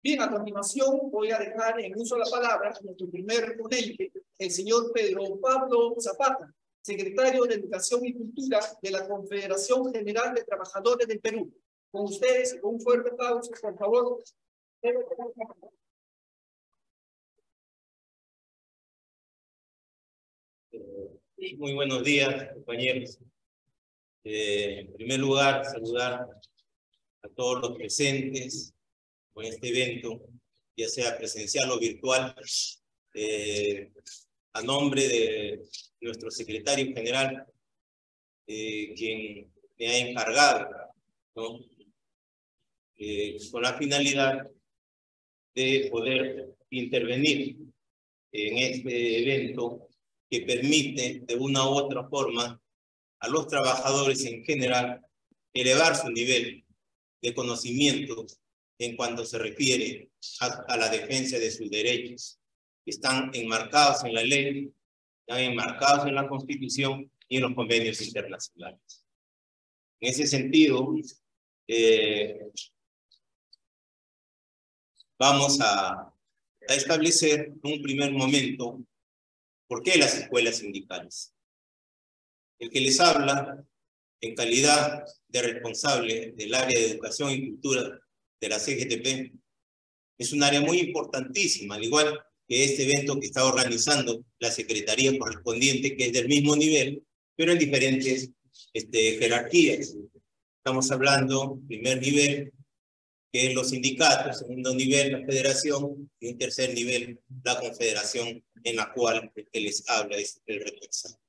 Bien, a continuación voy a dejar en uso la palabra a nuestro primer ponente, el señor Pedro Pablo Zapata, secretario de Educación y Cultura de la Confederación General de Trabajadores del Perú. Con ustedes, un fuerte aplauso, por favor. Muy buenos días, compañeros. En primer lugar, saludar a todos los presentes con este evento, ya sea presencial o virtual, a nombre de nuestro secretario general, quien me ha encargado, ¿no? Con la finalidad de poder intervenir en este evento que permite de una u otra forma a los trabajadores en general elevar su nivel de conocimiento en cuanto se refiere a la defensa de sus derechos, que están enmarcados en la ley, están enmarcados en la Constitución y en los convenios internacionales. En ese sentido, vamos a establecer en un primer momento por qué las escuelas sindicales. El que les habla en calidad de responsable del área de educación y cultura de la CGTP es un área muy importantísima, al igual que este evento que está organizando la secretaría correspondiente, que es del mismo nivel, pero en diferentes jerarquías. Estamos hablando, primer nivel, que es los sindicatos, segundo nivel, la federación, y en tercer nivel, la confederación, en la cual el que les habla es el responsable.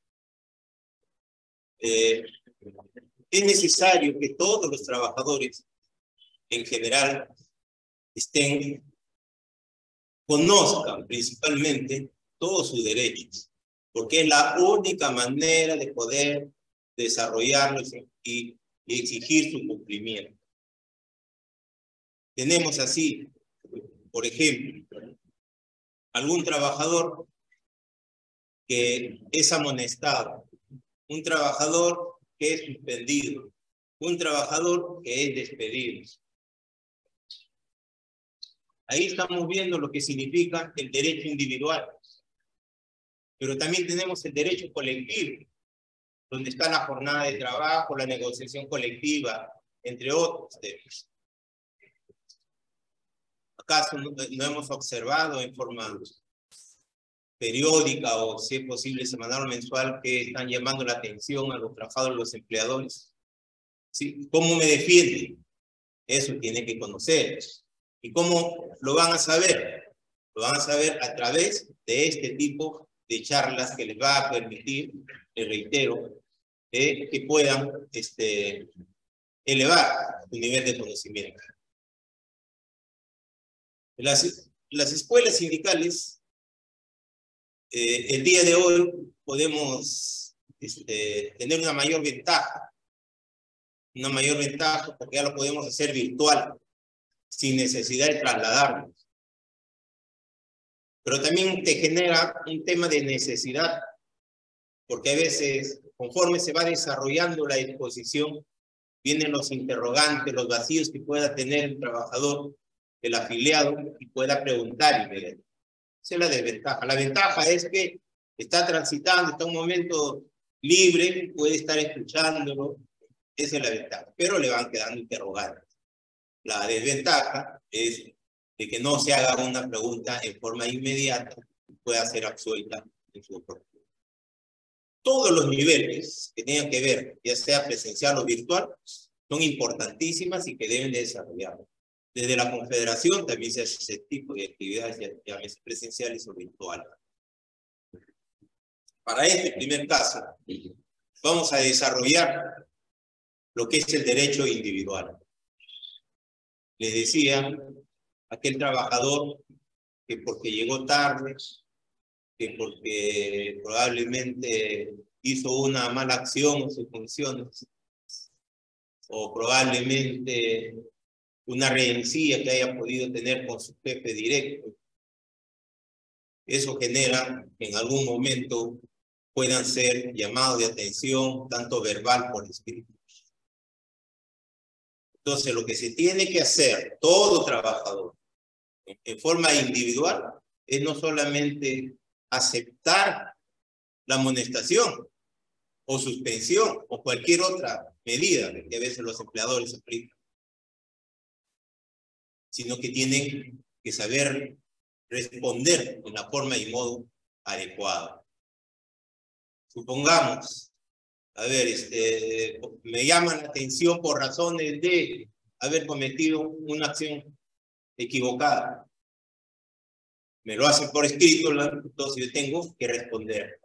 Es necesario que todos los trabajadores en general conozcan principalmente todos sus derechos, porque es la única manera de poder desarrollarlos y exigir su cumplimiento. Tenemos así, por ejemplo, algún trabajador que es amonestado, un trabajador que es suspendido, un trabajador que es despedido. Ahí estamos viendo lo que significa el derecho individual. Pero también tenemos el derecho colectivo, donde está la jornada de trabajo, la negociación colectiva, entre otros temas. ¿Acaso no hemos observado en forma periódica o, si es posible, semanal o mensual, que están llamando la atención a los trabajadores, a los empleadores? ¿Sí? ¿Cómo me defienden? Eso tiene que conocer. ¿Y cómo lo van a saber? Lo van a saber a través de este tipo de charlas que les va a permitir, les reitero, que puedan elevar su nivel de conocimiento. Las escuelas sindicales, el día de hoy podemos tener una mayor ventaja porque ya lo podemos hacer virtual, sin necesidad de trasladarnos. Pero también te genera un tema de necesidad, porque a veces, conforme se va desarrollando la exposición, vienen los interrogantes, los vacíos que pueda tener el trabajador, el afiliado, y pueda preguntar y ver. Esa es la desventaja. La ventaja es que está transitando, está en un momento libre, puede estar escuchándolo. Esa es la ventaja, pero le van quedando interrogantes. La desventaja es de que no se haga una pregunta en forma inmediata y pueda ser absuelta en su oportunidad. Todos los niveles que tengan que ver, ya sea presencial o virtual, son importantísimas y que deben de desarrollar. Desde la Confederación también se hace ese tipo de actividades, ya presenciales o virtuales. Para este primer caso, vamos a desarrollar lo que es el derecho individual. Les decía, aquel trabajador que porque llegó tarde, que porque probablemente hizo una mala acción en sus funciones, o probablemente una rencilla que haya podido tener con su jefe directo, eso genera que en algún momento puedan ser llamados de atención, tanto verbal como escrito. Entonces, lo que se tiene que hacer, todo trabajador, en forma individual es no solamente aceptar la amonestación o suspensión o cualquier otra medida que a veces los empleadores aplican, sino que tienen que saber responder en la forma y modo adecuado. Supongamos, a ver, me llaman la atención por razones de haber cometido una acción equivocada. Me lo hacen por escrito, entonces yo tengo que responder,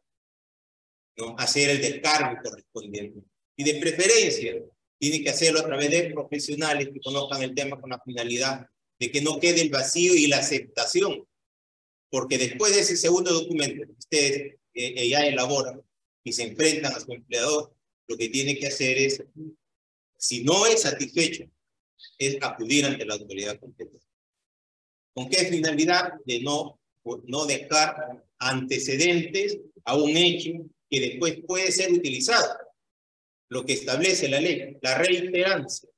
¿no? Hacer el descargo correspondiente. Y de preferencia, tiene que hacerlo a través de profesionales que conozcan el tema con la finalidad de que no quede el vacío y la aceptación. Porque después de ese segundo documento que ustedes ya elaboran y se enfrentan a su empleador, lo que tiene que hacer es, si no es satisfecho, es acudir ante la autoridad competente. ¿Con qué finalidad? De no dejar antecedentes a un hecho que después puede ser utilizado. Lo que establece la ley, la reiterancia.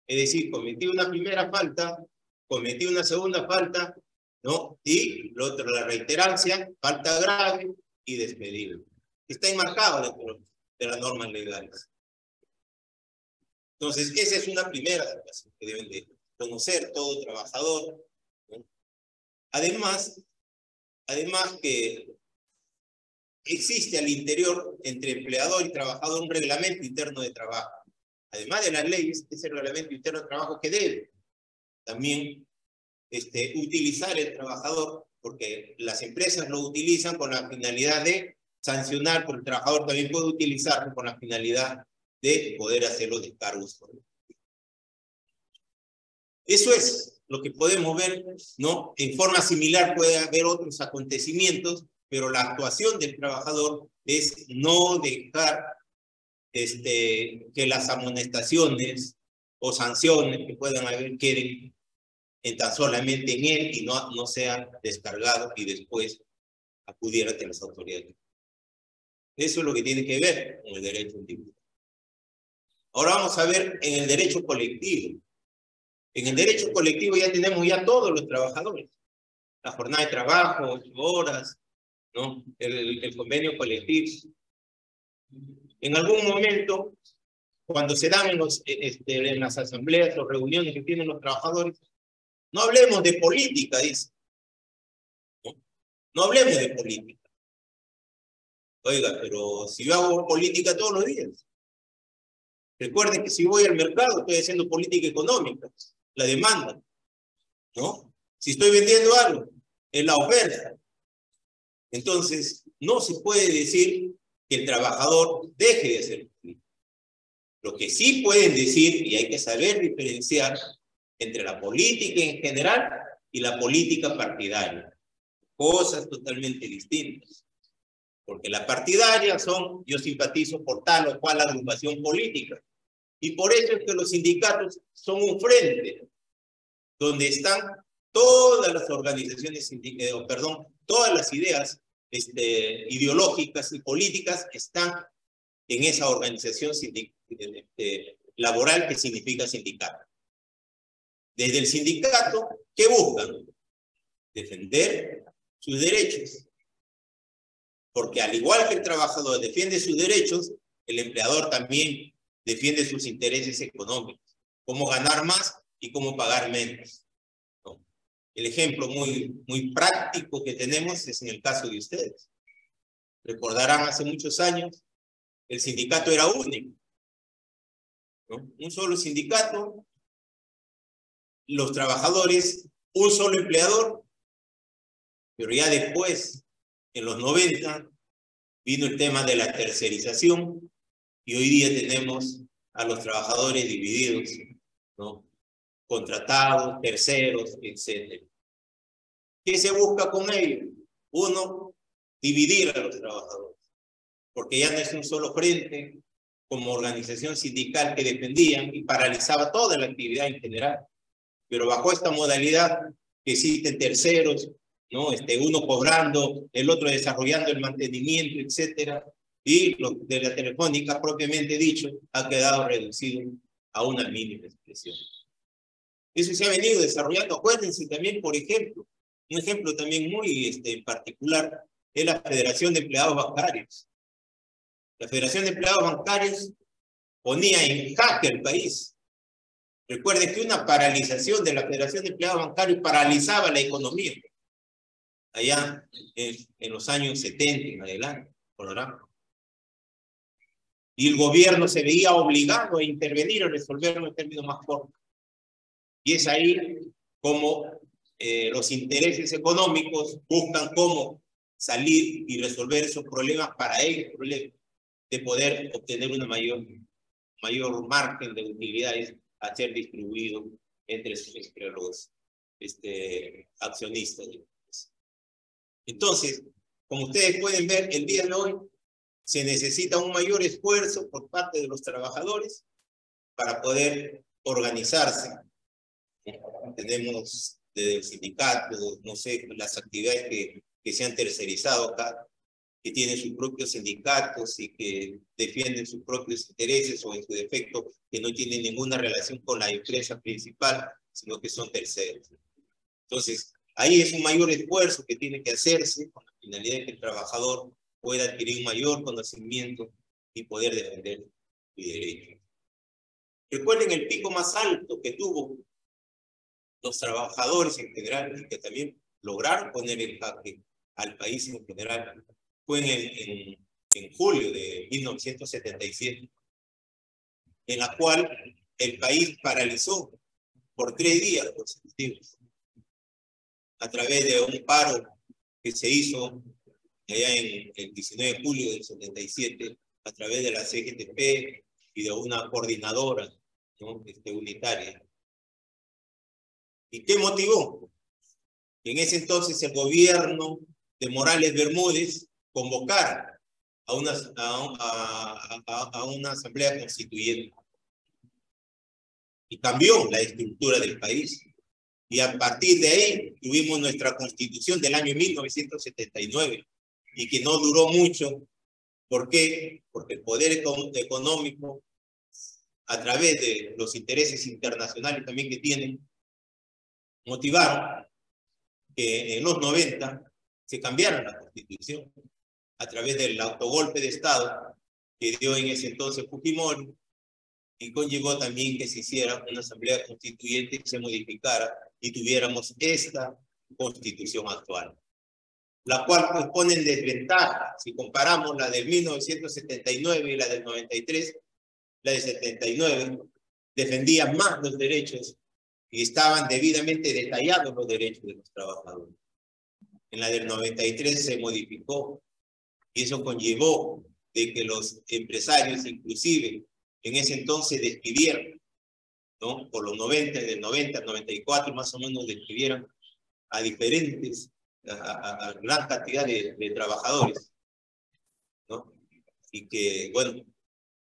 Es decir, cometí una primera falta, cometí una segunda falta, ¿no? Y lo otro, la reiterancia, falta grave y despedido. Está enmarcado dentro de las normas legales. Entonces, esa es una primera situación que deben de conocer todo trabajador, ¿no? Además que existe al interior entre empleador y trabajador un reglamento interno de trabajo. Además de las leyes, ese reglamento interno de trabajo que debe también utilizar el trabajador, porque las empresas lo utilizan con la finalidad de sancionar, pero el trabajador también puede utilizarlo con la finalidad de poder hacer los descargos. Eso es lo que podemos ver, ¿no? En forma similar puede haber otros acontecimientos, pero la actuación del trabajador es no dejar que las amonestaciones o sanciones que puedan haber queden tan solamente en él y no sean descargados y después acudir ante las autoridades. Eso es lo que tiene que ver con el derecho individual. Ahora vamos a ver en el derecho colectivo. En el derecho colectivo ya tenemos ya todos los trabajadores. La jornada de trabajo, 8 horas, ¿no? El convenio colectivo. En algún momento, cuando se dan en las asambleas o reuniones que tienen los trabajadores, no hablemos de política, dice. No hablemos de política. Oiga, pero si yo hago política todos los días. Recuerden que si voy al mercado estoy haciendo política económica, la demanda, ¿no? Si estoy vendiendo algo, es la oferta. Entonces, no se puede decir que el trabajador deje de hacer política. Lo que sí pueden decir, y hay que saber diferenciar entre la política en general y la política partidaria. Cosas totalmente distintas. Porque la partidaria son, yo simpatizo por tal o cual agrupación política. Y por eso es que los sindicatos son un frente donde están todas las organizaciones, todas las ideas ideológicas y políticas están en esa organización laboral que significa sindicato. Desde el sindicato, ¿qué buscan? Defender sus derechos. Porque al igual que el trabajador defiende sus derechos, el empleador también defiende sus intereses económicos. Cómo ganar más y cómo pagar menos, ¿no? El ejemplo muy práctico que tenemos es en el caso de ustedes. Recordarán hace muchos años, el sindicato era único, ¿no? Un solo sindicato, los trabajadores, un solo empleador, pero ya después, en los 90, vino el tema de la tercerización y hoy día tenemos a los trabajadores divididos, ¿no? Contratados, terceros, etc. ¿Qué se busca con ello? Uno, dividir a los trabajadores, porque ya no es un solo frente como organización sindical que dependían y paralizaba toda la actividad en general. Pero bajo esta modalidad que existen terceros, ¿no? Uno cobrando, el otro desarrollando el mantenimiento, etcétera, y lo de la telefónica propiamente dicho ha quedado reducido a una mínima expresión. Eso se ha venido desarrollando. Acuérdense también, por ejemplo, un ejemplo también muy en particular es la Federación de Empleados Bancarios. La Federación de Empleados Bancarios ponía en jaque el país. Recuerden que una paralización de la Federación de Empleados Bancarios paralizaba la economía allá en los años 70 en adelante, Colorado. Y el gobierno se veía obligado a intervenir o resolverlo en términos más cortos. Y es ahí como los intereses económicos buscan cómo salir y resolver esos problemas para ellos, problemas de poder obtener una mayor margen de utilidades a ser distribuido entre los accionistas. Entonces, como ustedes pueden ver, el día de hoy se necesita un mayor esfuerzo por parte de los trabajadores para poder organizarse. Tenemos desde el sindicato, no sé, las actividades que se han tercerizado acá, que tienen sus propios sindicatos y que defienden sus propios intereses o en su defecto que no tienen ninguna relación con la empresa principal, sino que son terceros. Entonces, ahí es un mayor esfuerzo que tiene que hacerse con la finalidad de que el trabajador pueda adquirir un mayor conocimiento y poder defender su derecho. Recuerden el pico más alto que tuvo los trabajadores en general y que también lograron poner en jaque al país en general fue en julio de 1977, en la cual el país paralizó por 3 días consecutivos a través de un paro que se hizo allá en el 19 de julio del 77 a través de la CGTP y de una coordinadora, ¿no? Unitaria. ¿Y qué motivó? En ese entonces el gobierno de Morales Bermúdez convocara a una asamblea constituyente y cambió la estructura del país. Y a partir de ahí tuvimos nuestra constitución del año 1979 y que no duró mucho. ¿Por qué? Porque el poder económico, a través de los intereses internacionales también que tienen, motivaron que en los 90 se cambiara la constitución a través del autogolpe de Estado que dio en ese entonces Fujimori y conllevó también que se hiciera una asamblea constituyente que se modificara y tuviéramos esta constitución actual, la cual pues pone en desventaja, si comparamos la del 1979 y la del 93, la de 79 defendía más los derechos y estaban debidamente detallados los derechos de los trabajadores. En la del 93 se modificó y eso conllevó de que los empresarios inclusive en ese entonces despidieron, ¿no? Por los 90, del 90 al 94 más o menos despidieron a diferentes, a gran cantidad de trabajadores, ¿no? Y que, bueno,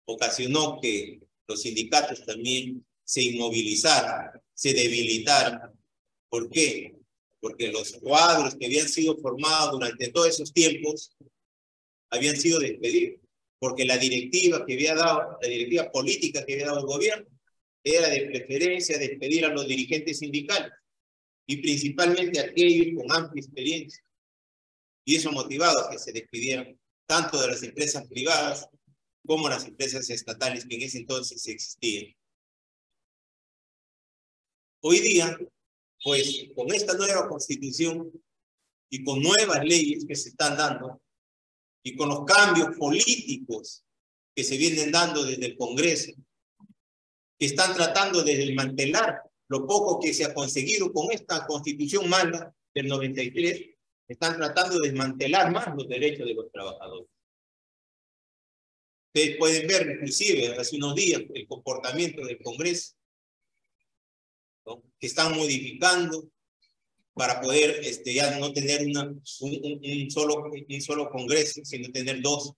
ocasionó que los sindicatos también se inmovilizaran, se debilitaran. ¿Por qué? Porque los cuadros que habían sido formados durante todos esos tiempos habían sido despedidos, porque la directiva que había dado, la directiva política que había dado el gobierno, era de preferencia despedir a los dirigentes sindicales, y principalmente a aquellos con amplia experiencia. Y eso motivado a que se despidieran tanto de las empresas privadas como las empresas estatales que en ese entonces existían. Hoy día, pues con esta nueva constitución y con nuevas leyes que se están dando y con los cambios políticos que se vienen dando desde el Congreso, que están tratando de desmantelar lo poco que se ha conseguido con esta constitución mala del 93, están tratando de desmantelar más los derechos de los trabajadores. Ustedes pueden ver inclusive hace unos días el comportamiento del Congreso, ¿no? Que están modificando para poder ya no tener un solo Congreso, sino tener dos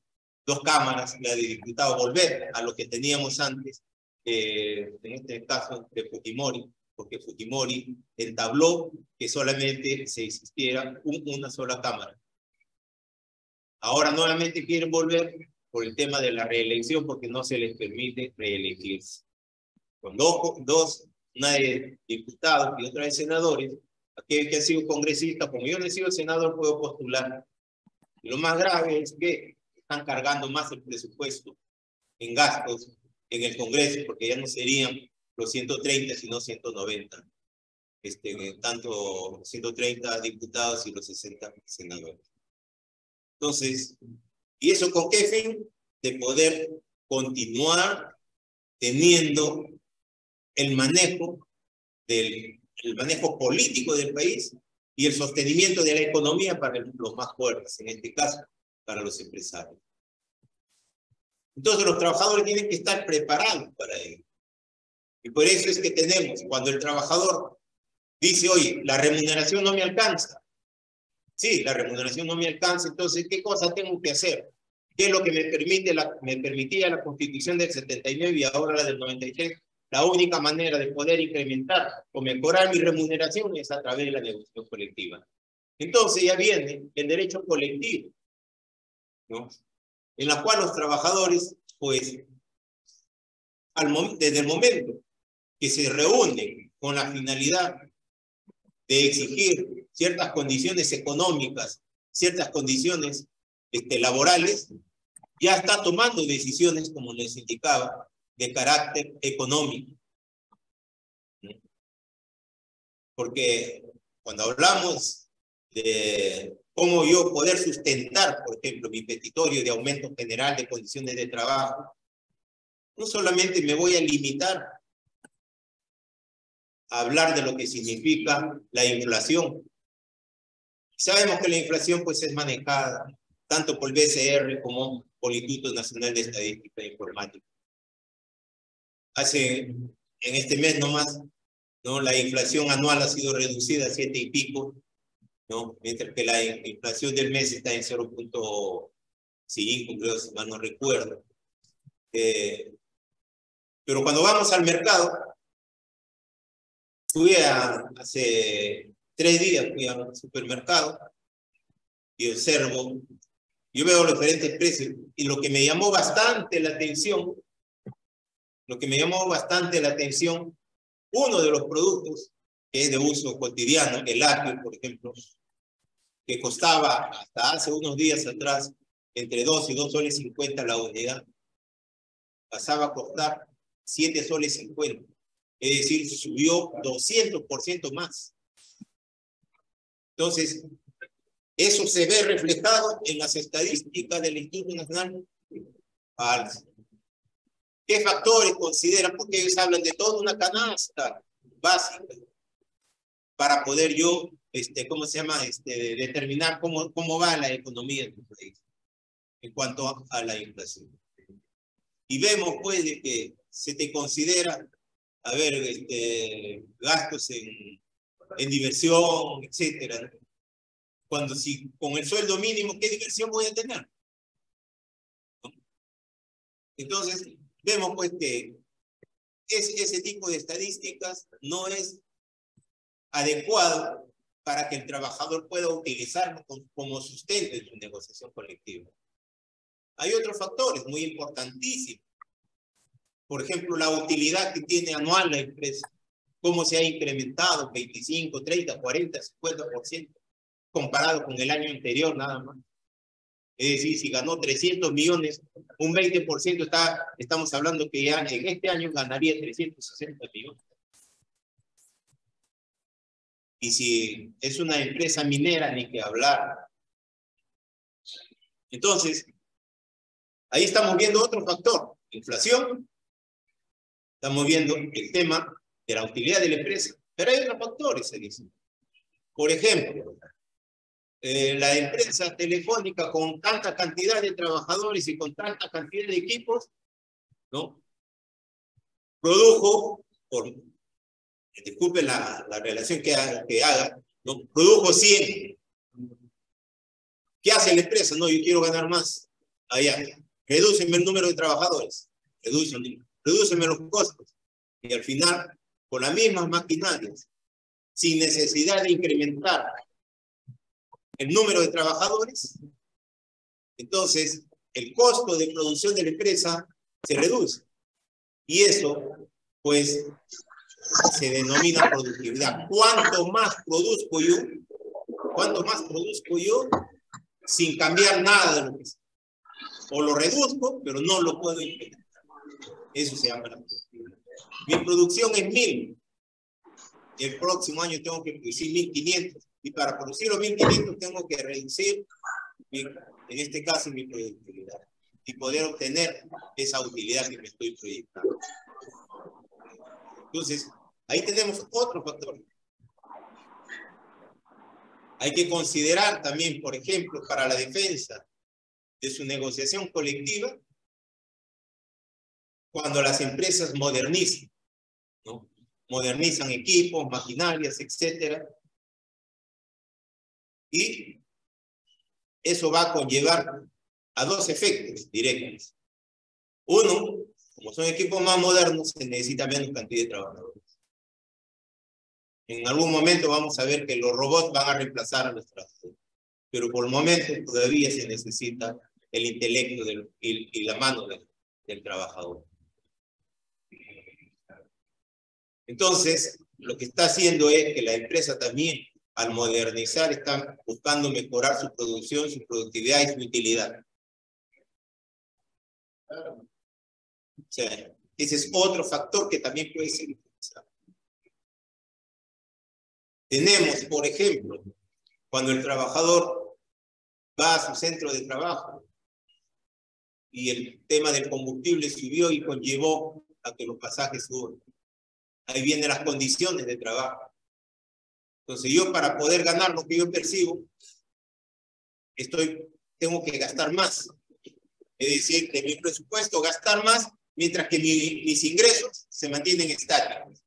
cámaras, la de diputados, volver a lo que teníamos antes, en este caso de Fujimori, porque Fujimori entabló que solamente se existiera una sola cámara. Ahora nuevamente quieren volver por el tema de la reelección porque no se les permite reelegirse. Con dos una de diputados y otra de senadores, aquellos que han sido congresistas, como yo no he sido senador, puedo postular. Y lo más grave es que están cargando más el presupuesto en gastos en el Congreso, porque ya no serían los 130, sino 190. Tanto 130 diputados y los 60 senadores. Entonces, ¿y eso con qué fin? De poder continuar teniendo el manejo político del país y el sostenimiento de la economía para los más fuertes, en este caso, para los empresarios. Entonces, los trabajadores tienen que estar preparados para ello. Y por eso es que tenemos, cuando el trabajador dice, oye, la remuneración no me alcanza. Sí, la remuneración no me alcanza, entonces, ¿qué cosa tengo que hacer? ¿Qué es lo que me permitía la Constitución del 79 y ahora la del 93? La única manera de poder incrementar o mejorar mi remuneración es a través de la negociación colectiva. Entonces ya viene el derecho colectivo, ¿no? En la cual los trabajadores, pues, desde el momento que se reúnen con la finalidad de exigir ciertas condiciones económicas, ciertas condiciones laborales, ya está tomando decisiones, como les indicaba, de carácter económico. Porque cuando hablamos de cómo yo poder sustentar, por ejemplo, mi petitorio de aumento general de condiciones de trabajo, no solamente me voy a limitar a hablar de lo que significa la inflación. Sabemos que la inflación pues es manejada tanto por el BCR como por el Instituto Nacional de Estadística e Informática. En este mes nomás, ¿no? La inflación anual ha sido reducida a 7 y pico, ¿no? Mientras que la inflación del mes está en 0.5, creo, si mal no recuerdo. Pero cuando vamos al mercado, hace 3 días fui al supermercado y observo, yo veo los diferentes precios y lo que me llamó bastante la atención, uno de los productos que es de uso cotidiano, el lácteo, por ejemplo, que costaba hasta hace unos días atrás entre 2 y 2 soles 50 la unidad, pasaba a costar 7 soles 50. Es decir, subió 200% más. Entonces, eso se ve reflejado en las estadísticas del Instituto Nacional. ¿Qué factores consideran? Porque ellos hablan de toda una canasta básica para poder yo, determinar cómo va la economía de tu país en cuanto a la inflación. Y vemos, pues, de que se te considera, gastos en diversión, etcétera. Cuando si con el sueldo mínimo, ¿qué diversión voy a tener? ¿No? Entonces, vemos pues que ese tipo de estadísticas no es adecuado para que el trabajador pueda utilizarlo como sustento en su negociación colectiva. Hay otros factores muy importantísimos. Por ejemplo, la utilidad que tiene anual la empresa. Cómo se ha incrementado 25, 30, 40, 50% comparado con el año anterior nada más. Es decir, si ganó 300 millones, un 20% estamos hablando que ya en este año ganaría 360 millones. Y si es una empresa minera, ni que hablar. Entonces, ahí estamos viendo otro factor, inflación. Estamos viendo el tema de la utilidad de la empresa. Pero hay otros factores, se dice. Por ejemplo, la empresa telefónica con tanta cantidad de trabajadores y con tanta cantidad de equipos, ¿no? Produjo, disculpe la relación que haga, ¿no? Produjo 100. ¿Qué hace la empresa? No, yo quiero ganar más. Allá, redúcenme el número de trabajadores, redúcenme los costos. Y al final, con las mismas maquinarias, sin necesidad de incrementar el número de trabajadores, entonces el costo de producción de la empresa se reduce. Y eso, pues, se denomina productividad. ¿Cuánto más produzco yo? ¿Cuánto más produzco yo sin cambiar nada de lo que sea? O lo reduzco, pero no lo puedo incrementar. Eso se llama la productividad. Mi producción es 1000. El próximo año tengo que producir 1500. Y para producir los 1500 tengo que reducir, en este caso, mi productividad. Y poder obtener esa utilidad que me estoy proyectando. Entonces, ahí tenemos otro factor. Hay que considerar también, por ejemplo, para la defensa de su negociación colectiva, cuando las empresas modernizan, ¿no? Modernizan equipos, maquinarias, etc. Y eso va a conllevar a dos efectos directos. Uno, como son equipos más modernos, se necesita menos cantidad de trabajadores. En algún momento vamos a ver que los robots van a reemplazar a los trabajadores. Pero por el momento todavía se necesita el intelecto y la mano del trabajador. Entonces, lo que está haciendo es que la empresa también, al modernizar, está buscando mejorar su producción, su productividad y su utilidad. O sea, ese es otro factor que también puede ser utilizado. Tenemos, por ejemplo, cuando el trabajador va a su centro de trabajo y el tema del combustible subió y conllevó a que los pasajes suban. Ahí vienen las condiciones de trabajo. Entonces yo, para poder ganar lo que yo percibo, tengo que gastar más. Es decir, de mi presupuesto gastar más, mientras que mis ingresos se mantienen estáticos.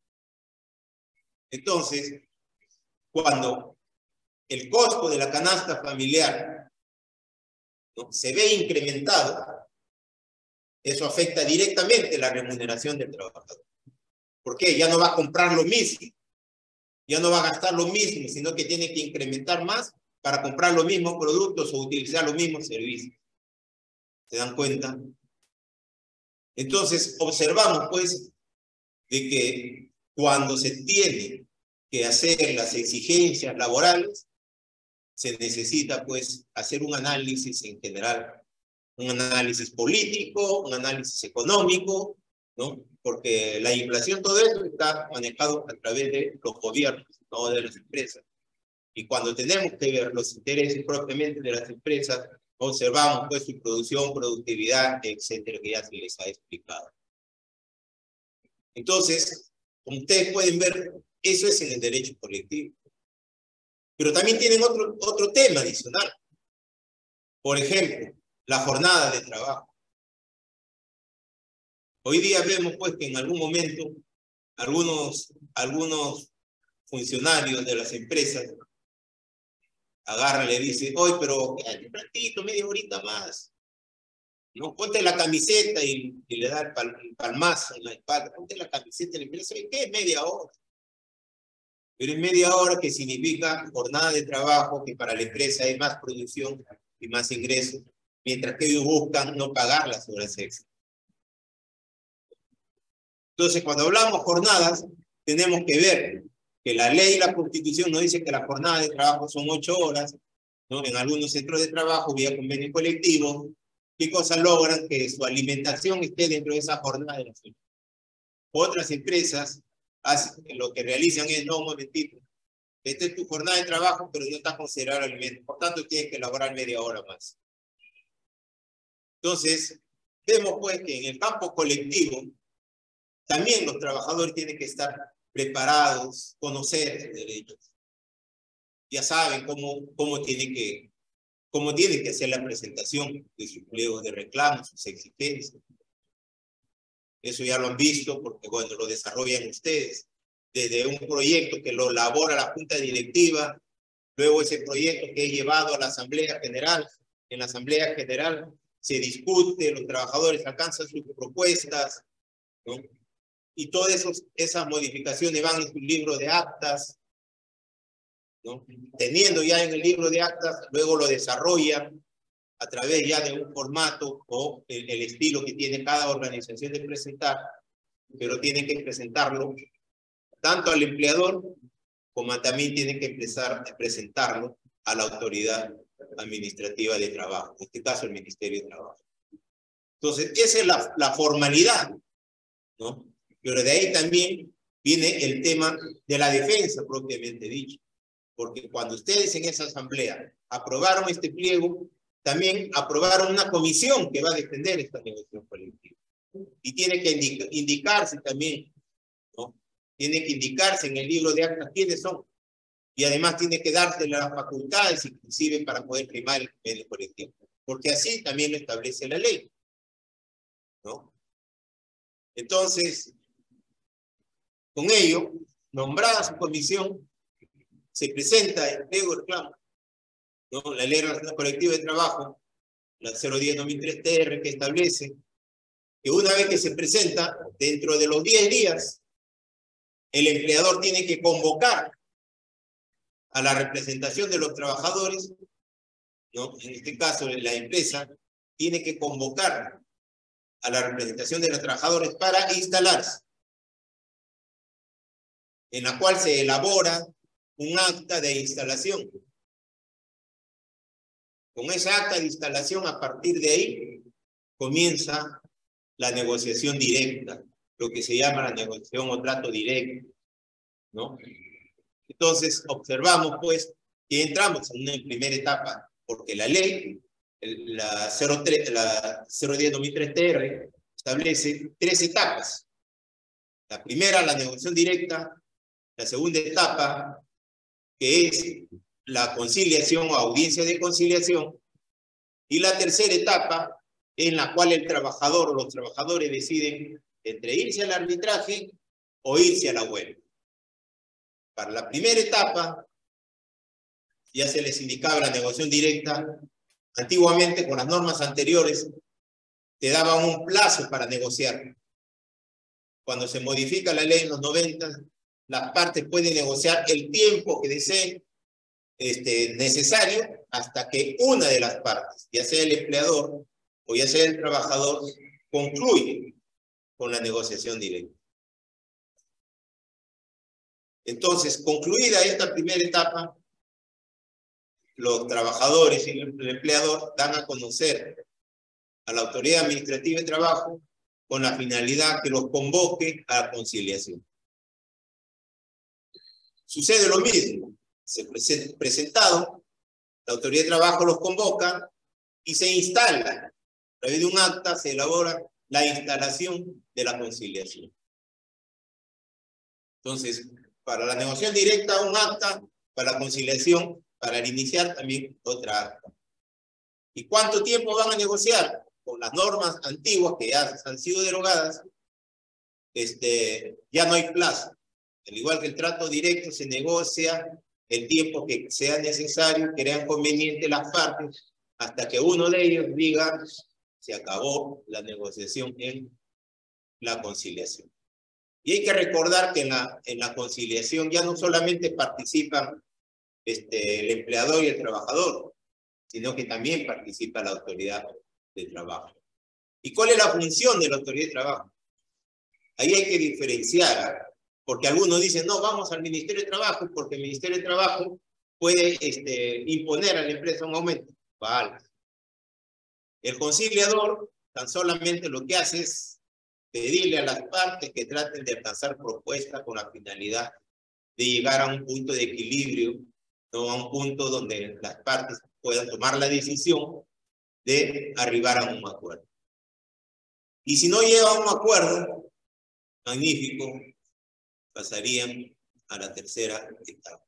Entonces, cuando el costo de la canasta familiar, ¿no?, se ve incrementado, eso afecta directamente la remuneración del trabajador. ¿Por qué? Ya no va a comprar lo mismo, ya no va a gastar lo mismo, sino que tiene que incrementar más para comprar los mismos productos o utilizar los mismos servicios. ¿Se dan cuenta? Entonces, observamos, pues, de que cuando se tiene que hacer las exigencias laborales, se necesita, pues, hacer un análisis en general, un análisis político, un análisis económico, ¿no? Porque la inflación, todo eso está manejado a través de los gobiernos, no de las empresas. Y cuando tenemos que ver los intereses propiamente de las empresas, observamos, pues, su producción, productividad, etcétera, que ya se les ha explicado. Entonces, como ustedes pueden ver, eso es en el derecho colectivo. Pero también tienen otro tema adicional. Por ejemplo, la jornada de trabajo. Hoy día vemos, pues, que en algún momento algunos funcionarios de las empresas agarran y le dicen: oye, pero un ratito, media horita más. No, ponte la camiseta y le da el palmazo en la espalda. Ponte la camiseta y le empresa. ¿Qué es media hora? Pero es media hora, que significa jornada de trabajo, que para la empresa hay más producción y más ingresos, mientras que ellos buscan no pagar las horas extras. Entonces, cuando hablamos jornadas, tenemos que ver que la ley y la Constitución nos dice que la jornada de trabajo son 8 horas, ¿no? En algunos centros de trabajo, vía convenio colectivo, ¿qué cosas logran? Que su alimentación esté dentro de esa jornada de las 8. Otras empresas lo que realizan es: no, un momentito, esta es tu jornada de trabajo, pero no está considerado alimento, por tanto tienes que elaborar media hora más. Entonces, vemos, pues, que en el campo colectivo también los trabajadores tienen que estar preparados, conocer sus derechos. Ya saben cómo tienen que hacer la presentación de su pliego de reclamos, sus exigencias. Eso ya lo han visto, porque, bueno, lo desarrollan ustedes. Desde un proyecto que lo elabora la Junta Directiva, luego ese proyecto que es llevado a la Asamblea General. En la Asamblea General se discute, los trabajadores alcanzan sus propuestas, ¿no? Y todas esas modificaciones van en su libro de actas, ¿no? Teniendo ya en el libro de actas, luego lo desarrollan a través ya de un formato o el estilo que tiene cada organización de presentar, pero tienen que presentarlo tanto al empleador como también tiene que empezar a presentarlo a la autoridad administrativa de trabajo, en este caso el Ministerio de Trabajo. Entonces, esa es la formalidad, ¿no? Pero de ahí también viene el tema de la defensa propiamente dicho, porque cuando ustedes en esa asamblea aprobaron este pliego, también aprobaron una comisión que va a defender esta negociación colectiva. Y tiene que indicarse también, ¿no? Tiene que indicarse en el libro de actas quiénes son. Y además tiene que darse las facultades, inclusive para poder firmar el convenio colectivo. Porque así también lo establece la ley, ¿no? Entonces, con ello, nombrada su comisión, se presenta el pliego de reclamo, ¿no? La ley de relaciones colectivas de trabajo, la 010-2003-TR, que establece que una vez que se presenta, dentro de los 10 días, el empleador tiene que convocar a la representación de los trabajadores, ¿no? En este caso, la empresa tiene que convocar a la representación de los trabajadores para instalarse, en la cual se elabora un acta de instalación. Con esa acta de instalación, a partir de ahí, comienza la negociación directa, lo que se llama la negociación o trato directo, ¿no? Entonces, observamos, pues, que entramos en una primera etapa, porque la ley, la 010-2003-TR, establece 3 etapas. La primera, la negociación directa. La segunda etapa, que es la conciliación o audiencia de conciliación. Y la tercera etapa, en la cual el trabajador o los trabajadores deciden entre irse al arbitraje o irse a la huelga. Para la primera etapa, ya se les indicaba la negociación directa. Antiguamente, con las normas anteriores, te daban un plazo para negociar. Cuando se modifica la ley en los 90, las partes pueden negociar el tiempo que deseen necesario hasta que una de las partes, ya sea el empleador o ya sea el trabajador, concluye con la negociación directa. Entonces, concluida esta primera etapa, los trabajadores y el empleador dan a conocer a la autoridad administrativa de trabajo con la finalidad que los convoque a la conciliación. Sucede lo mismo. Se presentado, la autoridad de trabajo los convoca y se instala. A través de un acta se elabora la instalación de la conciliación. Entonces, para la negociación directa, un acta; para la conciliación, para iniciar también otra acta. ¿Y cuánto tiempo van a negociar? Con las normas antiguas que ya han sido derogadas, ya no hay plazo. Al igual que el trato directo, se negocia el tiempo que sea necesario, que crean conveniente las partes, hasta que uno de ellos diga: se acabó la negociación en la conciliación. Y hay que recordar que en la conciliación ya no solamente participan el empleador y el trabajador, sino que también participa la autoridad de trabajo. ¿Y cuál es la función de la autoridad de trabajo? Ahí hay que diferenciar, porque algunos dicen: no, vamos al Ministerio de Trabajo, porque el Ministerio de Trabajo puede imponer a la empresa un aumento. Vale. El conciliador tan solamente lo que hace es pedirle a las partes que traten de alcanzar propuestas con la finalidad de llegar a un punto de equilibrio, no a un punto donde las partes puedan tomar la decisión de arribar a un acuerdo. Y si no llega a un acuerdo, magnífico, pasarían a la tercera etapa.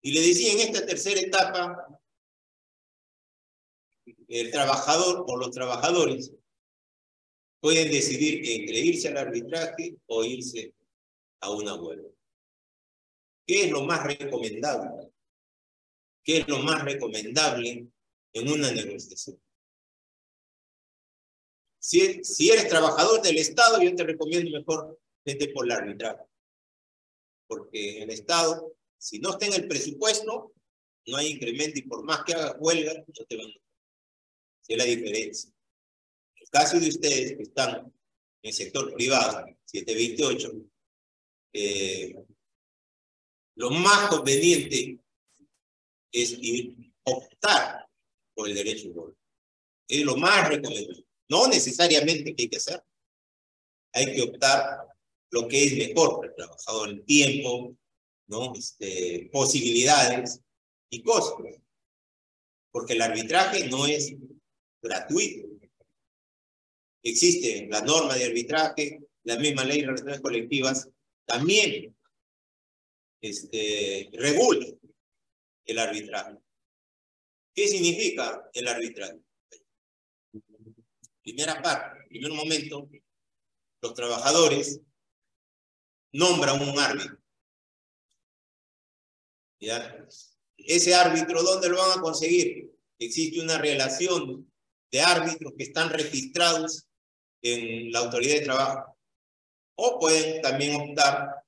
Y le decía, en esta tercera etapa, el trabajador o los trabajadores pueden decidir entre irse al arbitraje o irse a una huelga. ¿Qué es lo más recomendable? ¿Qué es lo más recomendable en una negociación? Si eres trabajador del Estado, yo te recomiendo mejor vete por el arbitraje. Porque el Estado, si no está en el presupuesto, no hay incremento, y por más que hagas huelga, no te van a dar. Esa es la diferencia. En el caso de ustedes que están en el sector privado, 728, lo más conveniente es optar por el derecho al voto. Es lo más recomendable. No necesariamente que hay que hacer. Hay que optar lo que es mejor para el trabajador, el tiempo, ¿no? Posibilidades y costos. Porque el arbitraje no es gratuito. Existe la norma de arbitraje, la misma ley de relaciones colectivas, también regula el arbitraje. ¿Qué significa el arbitraje? Primera parte, en primer momento, los trabajadores nombran un árbitro. ¿Ya? Ese árbitro, ¿dónde lo van a conseguir? Existe una relación de árbitros que están registrados en la autoridad de trabajo. O pueden también optar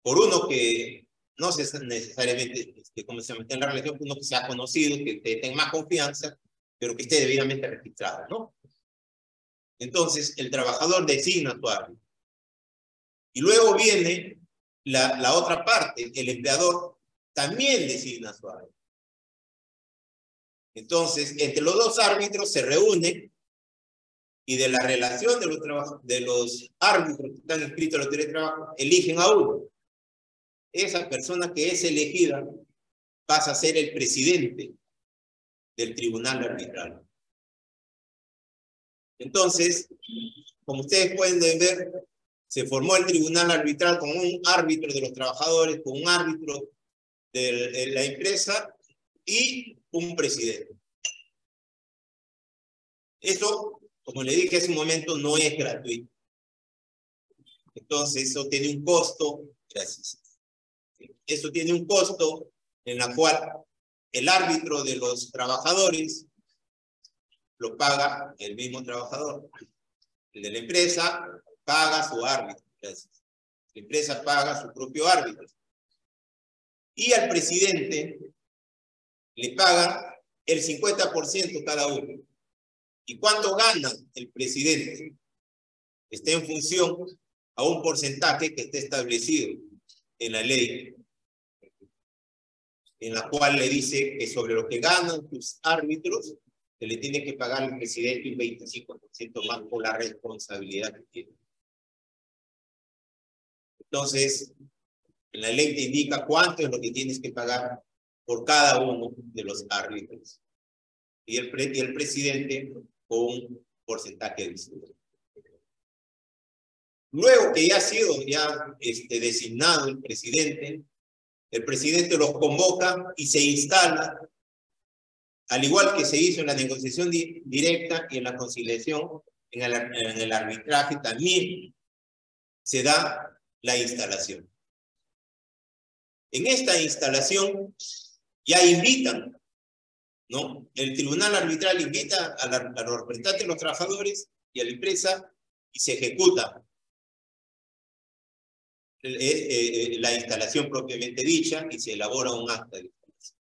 por uno que no se necesariamente, como se mete en la relación, uno que sea conocido, que tenga más confianza, pero que esté debidamente registrado, ¿no? Entonces, el trabajador designa a su árbitro. Y luego viene la otra parte, el empleador también designa a su árbitro. Entonces, entre los dos árbitros se reúnen y de la relación de los árbitros que están inscritos en la autoridad de trabajo, eligen a uno. Esa persona que es elegida pasa a ser el presidente del tribunal arbitral. Entonces, como ustedes pueden ver, se formó el tribunal arbitral con un árbitro de los trabajadores, con un árbitro de la empresa y un presidente. Eso, como le dije hace un momento, no es gratuito. Entonces, eso tiene un costo. Gracias. Eso tiene un costo en la cual el árbitro de los trabajadores lo paga el mismo trabajador. El de la empresa paga su árbitro. Gracias. La empresa paga su propio árbitro. Y al presidente le pagan el 50% cada uno. ¿Y cuánto gana el presidente? Está en función a un porcentaje que está establecido en la ley, en la cual le dice que sobre lo que ganan sus árbitros, se le tiene que pagar al presidente un 25% más por la responsabilidad que tiene. Entonces, en la ley te indica cuánto es lo que tienes que pagar por cada uno de los árbitros. Y el presidente con un porcentaje distinto. Luego que ya ha sido designado el presidente los convoca y se instala, al igual que se hizo en la negociación directa y en la conciliación, en el arbitraje también se da la instalación. En esta instalación ya invitan, ¿no? El tribunal arbitral invita a los representantes de los trabajadores y a la empresa y se ejecuta la instalación propiamente dicha y se elabora un acta de instalación.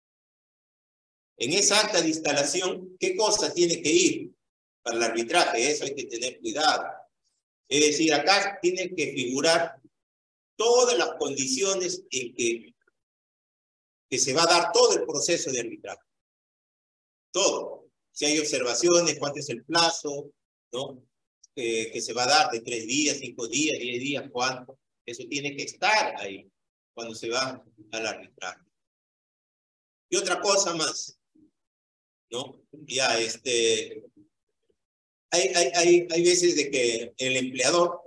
En esa acta de instalación, ¿qué cosa tiene que ir para el arbitraje? Eso hay que tener cuidado. Es decir, acá tiene que figurar todas las condiciones en que se va a dar todo el proceso de arbitraje. Todo. Si hay observaciones, cuánto es el plazo, ¿no? Que se va a dar de 3 días, 5 días, 10 días, cuánto. Eso tiene que estar ahí cuando se va al arbitraje. Y otra cosa más, ¿no? Ya hay veces de que el empleador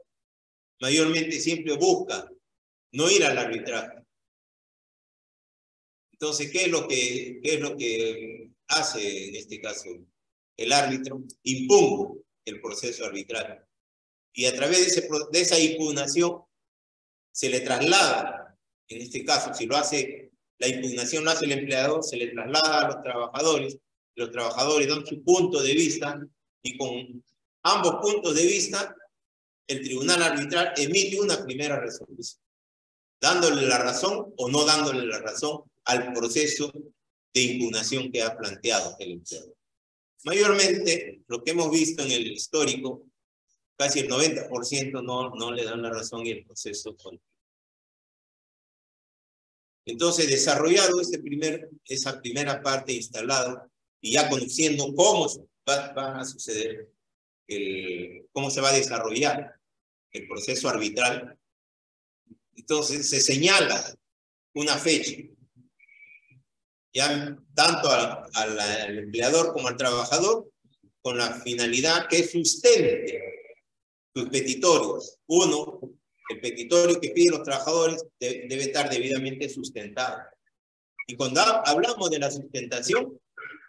mayormente siempre busca no ir al arbitraje. Entonces, ¿qué es lo que hace en este caso el árbitro? Impugna el proceso arbitral. Y a través de esa impugnación se le traslada, en este caso, si lo hace, la impugnación lo hace el empleador, se le traslada a los trabajadores dan su punto de vista, y con ambos puntos de vista, el tribunal arbitral emite una primera resolución, dándole la razón o no dándole la razón al proceso de impugnación que ha planteado el empleador. Mayormente, lo que hemos visto en el histórico, casi el 90% no le dan la razón y el proceso continúa. Entonces, desarrollado esa primera parte instalado y ya conociendo cómo va a suceder, cómo se va a desarrollar el proceso arbitral, entonces se señala una fecha, ya tanto al empleador como al trabajador, con la finalidad que sustente sus petitorios. Uno, el petitorio que piden los trabajadores debe estar debidamente sustentado. Y cuando hablamos de la sustentación,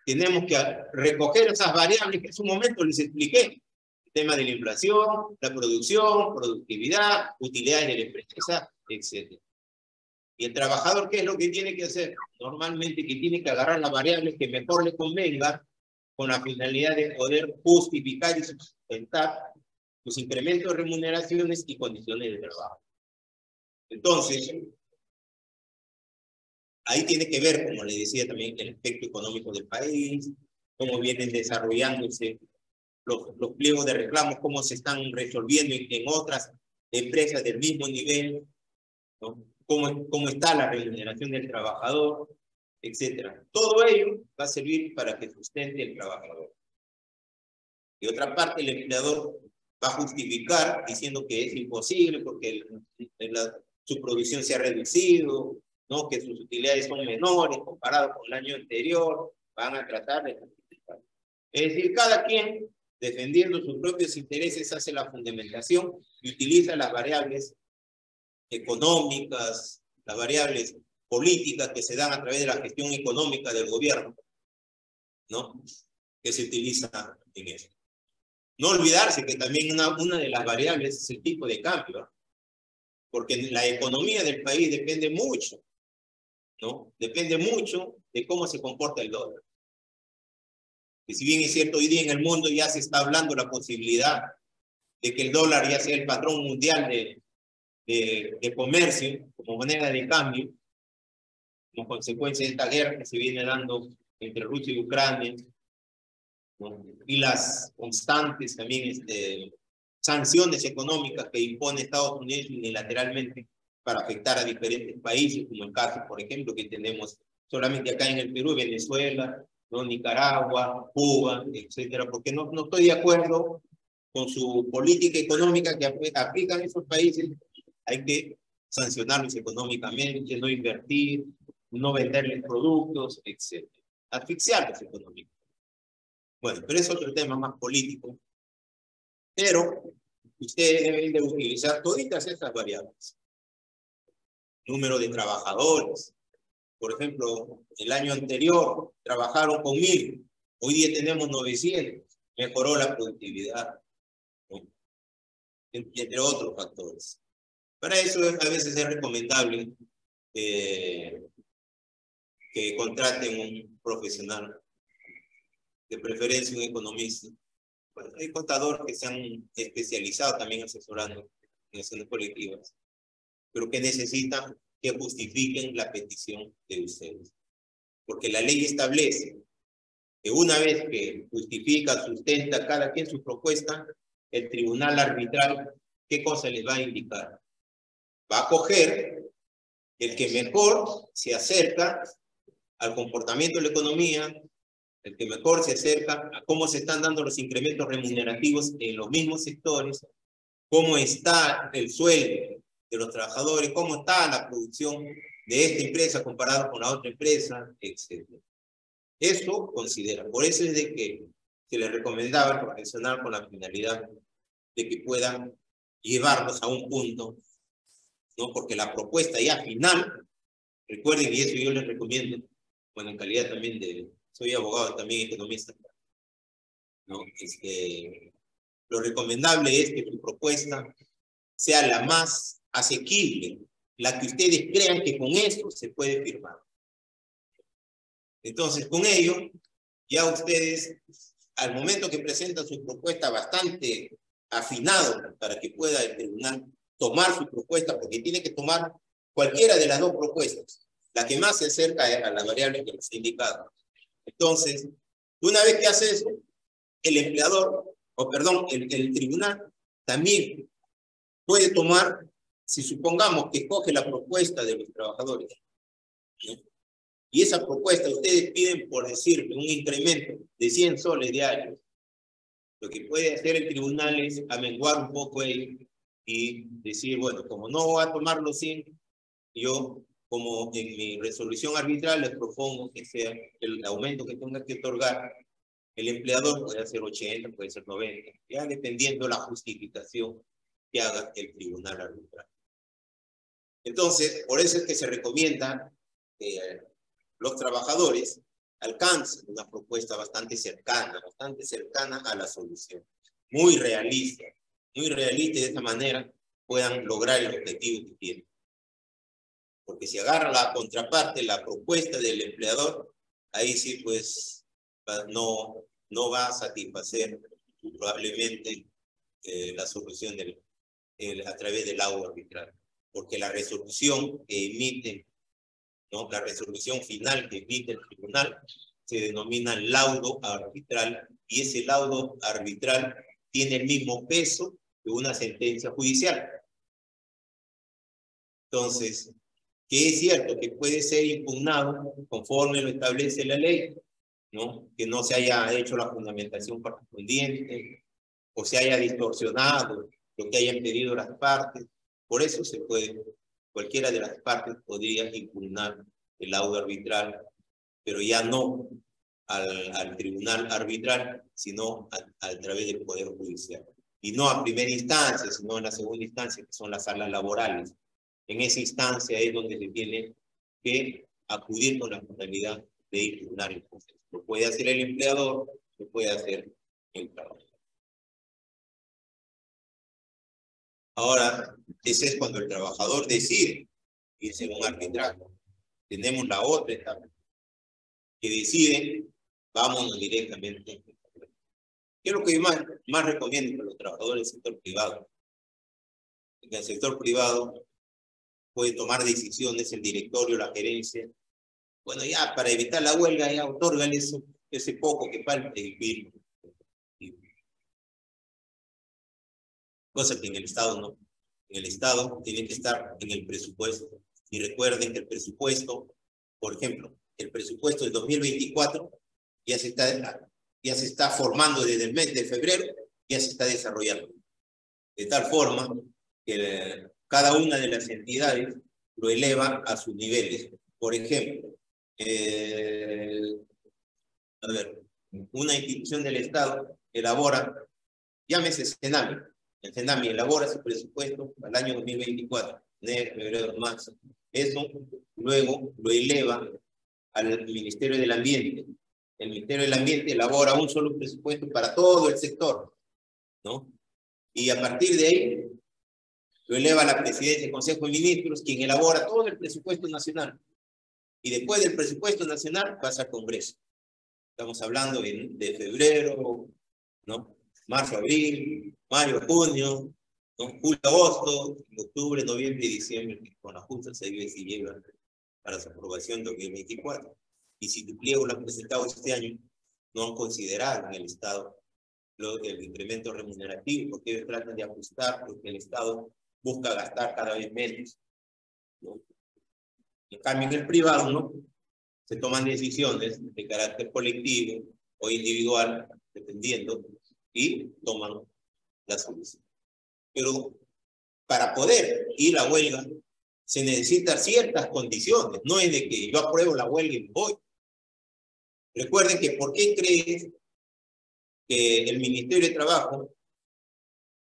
tenemos que recoger esas variables que en su momento les expliqué. El tema de la inflación, la producción, productividad, utilidades de la empresa, etc. Y el trabajador, ¿qué es lo que tiene que hacer? Normalmente que tiene que agarrar las variables que mejor le convenga con la finalidad de poder justificar y sustentar sus incrementos de remuneraciones y condiciones de trabajo. Entonces, ahí tiene que ver, como le decía también, el aspecto económico del país, cómo vienen desarrollándose los pliegos de reclamos, cómo se están resolviendo en otras empresas del mismo nivel, ¿no? Cómo está la remuneración del trabajador, etc. Todo ello va a servir para que sustente el trabajador. De otra parte, el empleador va a justificar diciendo que es imposible porque su producción se ha reducido, ¿no? Que sus utilidades son menores comparado con el año anterior, van a tratar de justificar. Es decir, cada quien, defendiendo sus propios intereses, hace la fundamentación y utiliza las variables económicas, las variables políticas que se dan a través de la gestión económica del gobierno, ¿no? Que se utiliza en eso. No olvidarse que también una de las variables es el tipo de cambio, ¿no? Porque la economía del país depende mucho, ¿no? Depende mucho de cómo se comporta el dólar. Y si bien es cierto, hoy día en el mundo ya se está hablando la posibilidad de que el dólar ya sea el patrón mundial de comercio como moneda de cambio, como consecuencia de esta guerra que se viene dando entre Rusia y Ucrania, ¿no? Y las constantes también sanciones económicas que impone Estados Unidos unilateralmente para afectar a diferentes países, como el caso, por ejemplo, que tenemos solamente acá en el Perú, Venezuela, ¿no? Nicaragua, Cuba, etcétera, porque no estoy de acuerdo con su política económica que aplican esos países. Hay que sancionarlos económicamente, no invertir, no venderles productos, etc. Asfixiarlos económicamente. Bueno, pero es otro tema más político. Pero ustedes deben de utilizar todas estas variables. Número de trabajadores. Por ejemplo, el año anterior trabajaron con 1000. Hoy día tenemos 900. Mejoró la productividad, ¿no? Entre otros factores. Para eso a veces es recomendable que contraten un profesional, de preferencia un economista. Bueno, hay contadores que se han especializado también asesorando en acciones colectivas, pero que necesitan que justifiquen la petición de ustedes. Porque la ley establece que una vez que justifica, sustenta cada quien su propuesta, el tribunal arbitral, ¿qué cosa les va a indicar? Va a coger el que mejor se acerca al comportamiento de la economía, el que mejor se acerca a cómo se están dando los incrementos remunerativos en los mismos sectores, cómo está el sueldo de los trabajadores, cómo está la producción de esta empresa comparado con la otra empresa, etc. Eso considera. Por eso es de que se le recomendaba al profesional con la finalidad de que puedan llevarnos a un punto, ¿no? Porque la propuesta ya final, recuerden, y eso yo les recomiendo, bueno, en calidad también soy abogado, también economista, ¿no? Lo recomendable es que tu propuesta sea la más asequible, la que ustedes crean que con eso se puede firmar. Entonces, con ello, ya ustedes, al momento que presentan su propuesta bastante afinado para que pueda el tribunal tomar su propuesta, porque tiene que tomar cualquiera de las dos propuestas, la que más se acerca a la variable que les he indicado. Entonces, una vez que hace eso, el empleador, el tribunal también puede tomar, si supongamos que coge la propuesta de los trabajadores ¿no? Y esa propuesta, ustedes piden, por decir, un incremento de 100 soles diarios. Lo que puede hacer el tribunal es amenguar un poco ahí y decir, bueno, como no voy a tomar los 100, yo, como en mi resolución arbitral, les propongo que sea el aumento que tenga que otorgar el empleador, puede ser 80, puede ser 90, ya dependiendo de la justificación que haga el tribunal arbitral. Entonces, por eso es que se recomienda que los trabajadores alcancen una propuesta bastante cercana a la solución. Muy realista, y de esta manera puedan lograr el objetivo que tienen. Porque si agarra la contraparte, la propuesta del empleador, ahí sí pues no va a satisfacer probablemente la solución a través del laudo arbitral. Porque la resolución que emite, ¿no? La resolución final que emite el tribunal se denomina laudo arbitral, y ese laudo arbitral tiene el mismo peso que una sentencia judicial. Entonces, que es cierto que puede ser impugnado conforme lo establece la ley, ¿no? Que no se haya hecho la fundamentación correspondiente o se haya distorsionado lo que hayan pedido las partes. Por eso se puede, cualquiera de las partes podría impugnar el laudo arbitral, pero ya no al tribunal arbitral, sino a través del Poder Judicial. Y no a primera instancia, sino en la segunda instancia, que son las salas laborales. En esa instancia es donde se tiene que acudir con la finalidad de impugnar el proceso. Lo puede hacer el empleador, lo puede hacer el trabajador. Ahora, ese es cuando el trabajador decide irse a un arbitraje. Tenemos la otra etapa, que decide, vámonos directamente. ¿Qué es lo que yo más recomiendo para los trabajadores del sector privado? En el sector privado puede tomar decisiones el directorio, la gerencia. Bueno, ya para evitar la huelga, ya otorgan ese poco que falta y firma. Cosa que en el Estado no. En el Estado tiene que estar en el presupuesto. Y recuerden que el presupuesto, por ejemplo, el presupuesto del 2024 ya se está formando desde el mes de febrero, ya se está desarrollando. De tal forma que cada una de las entidades lo eleva a sus niveles. Por ejemplo, una institución del Estado elabora, llámese Senami, el Senami elabora su presupuesto al año 2024, enero, febrero, marzo. Eso luego lo eleva al Ministerio del Ambiente. El Ministerio del Ambiente elabora un solo presupuesto para todo el sector, ¿no? Y a partir de ahí lo eleva a la Presidencia del Consejo de Ministros, quien elabora todo el presupuesto nacional. Y después del presupuesto nacional pasa al Congreso. Estamos hablando de febrero, ¿no? Marzo, abril, mayo, junio, ¿no? Julio, agosto, octubre, noviembre y diciembre, que con la Junta se lleva para su aprobación en 2024. Y si tu pliego lo han presentado este año, no han considerado en el Estado el incremento remunerativo, porque ellos tratan de ajustar, porque el Estado busca gastar cada vez menos, ¿no? En cambio, en el privado, ¿no? Se toman decisiones de carácter colectivo o individual, dependiendo, y toman la solución. Pero para poder ir a huelga, se necesitan ciertas condiciones. No es de que yo apruebo la huelga y voy. Recuerden que ¿por qué crees que el Ministerio de Trabajo,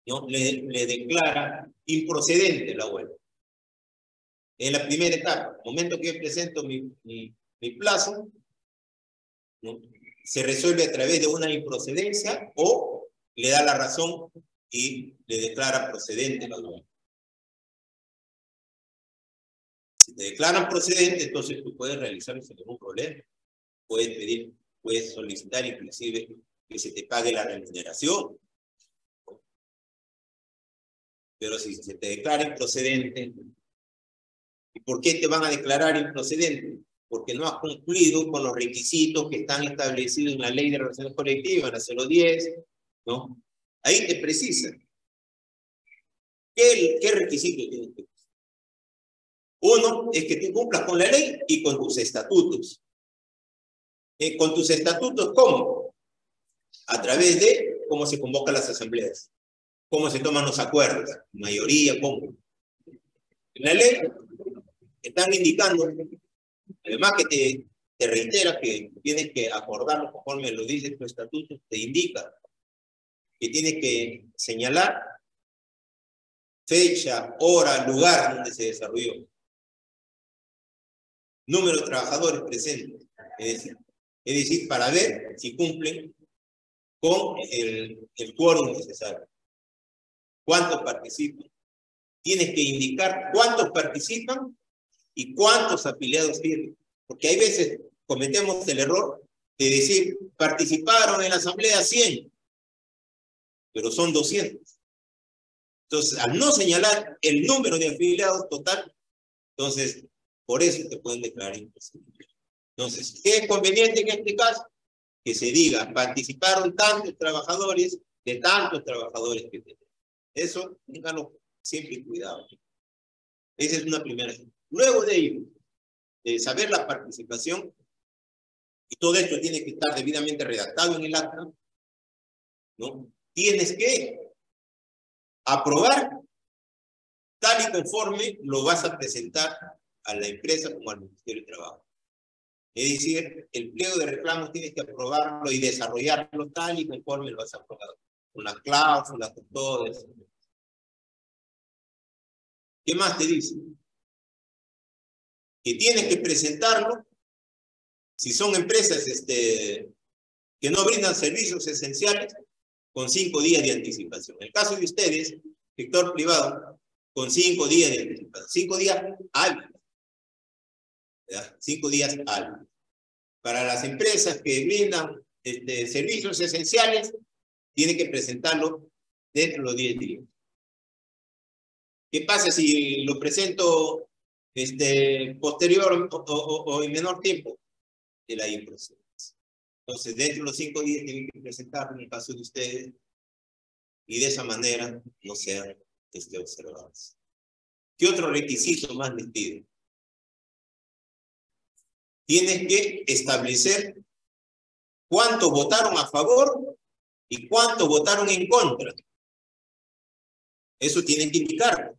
¿no? le declara improcedente la huelga? En la primera etapa, el momento que yo presento mi plazo, ¿no? Se resuelve a través de una improcedencia o le da la razón y le declara procedente la huelga. Si te declaran procedente, entonces tú puedes realizarlo sin ningún problema. Puedes solicitar inclusive que se te pague la remuneración. Pero si se te declara improcedente, ¿y por qué te van a declarar improcedente? Porque no has cumplido con los requisitos que están establecidos en la Ley de Relaciones Colectivas, en la 010, ¿no? Ahí te precisan. ¿Qué requisito tienes que hacer? Uno es que tú cumplas con la ley y con tus estatutos. Con tus estatutos, ¿cómo? A través de cómo se convocan las asambleas, cómo se toman los acuerdos, mayoría, cómo. En la ley están indicando, además que te reitera que tienes que acordarlo conforme lo dice tu estatuto, te indica que tienes que señalar fecha, hora, lugar donde se desarrolló, número de trabajadores presentes, es decir, para ver si cumplen con el quórum necesario. ¿Cuántos participan? Tienes que indicar cuántos participan y cuántos afiliados tienen. Porque hay veces cometemos el error de decir, participaron en la asamblea 100, pero son 200. Entonces, al no señalar el número de afiliados total, entonces, por eso te pueden declarar imposible. Entonces, ¿qué es conveniente en este caso? Que se diga, participaron tantos trabajadores de tantos trabajadores que tenemos. Eso, ténganlo siempre cuidado. Esa es una primera. Luego de ello, de saber la participación, y todo esto tiene que estar debidamente redactado en el acta, ¿no? Tienes que aprobar tal y conforme lo vas a presentar a la empresa como al Ministerio de Trabajo. Es decir, el pliego de reclamos tienes que aprobarlo y desarrollarlo tal y conforme lo vas a aprobar, con las cláusulas, con todo eso. ¿Qué más te dice? Que tienes que presentarlo si son empresas que no brindan servicios esenciales con 5 días de anticipación. En el caso de ustedes, sector privado, con 5 días de anticipación. 5 días hábiles. 5 días hábiles. Para las empresas que brindan servicios esenciales, tienen que presentarlo dentro de los 10 días. ¿Qué pasa si lo presento posterior o en menor tiempo? De la impresión. Entonces, dentro de los 5 días tienen que presentarlo en el caso de ustedes y de esa manera no sean observados. ¿Qué otro requisito más les pide? Tienes que establecer cuántos votaron a favor y cuántos votaron en contra. Eso tienen que indicarlo.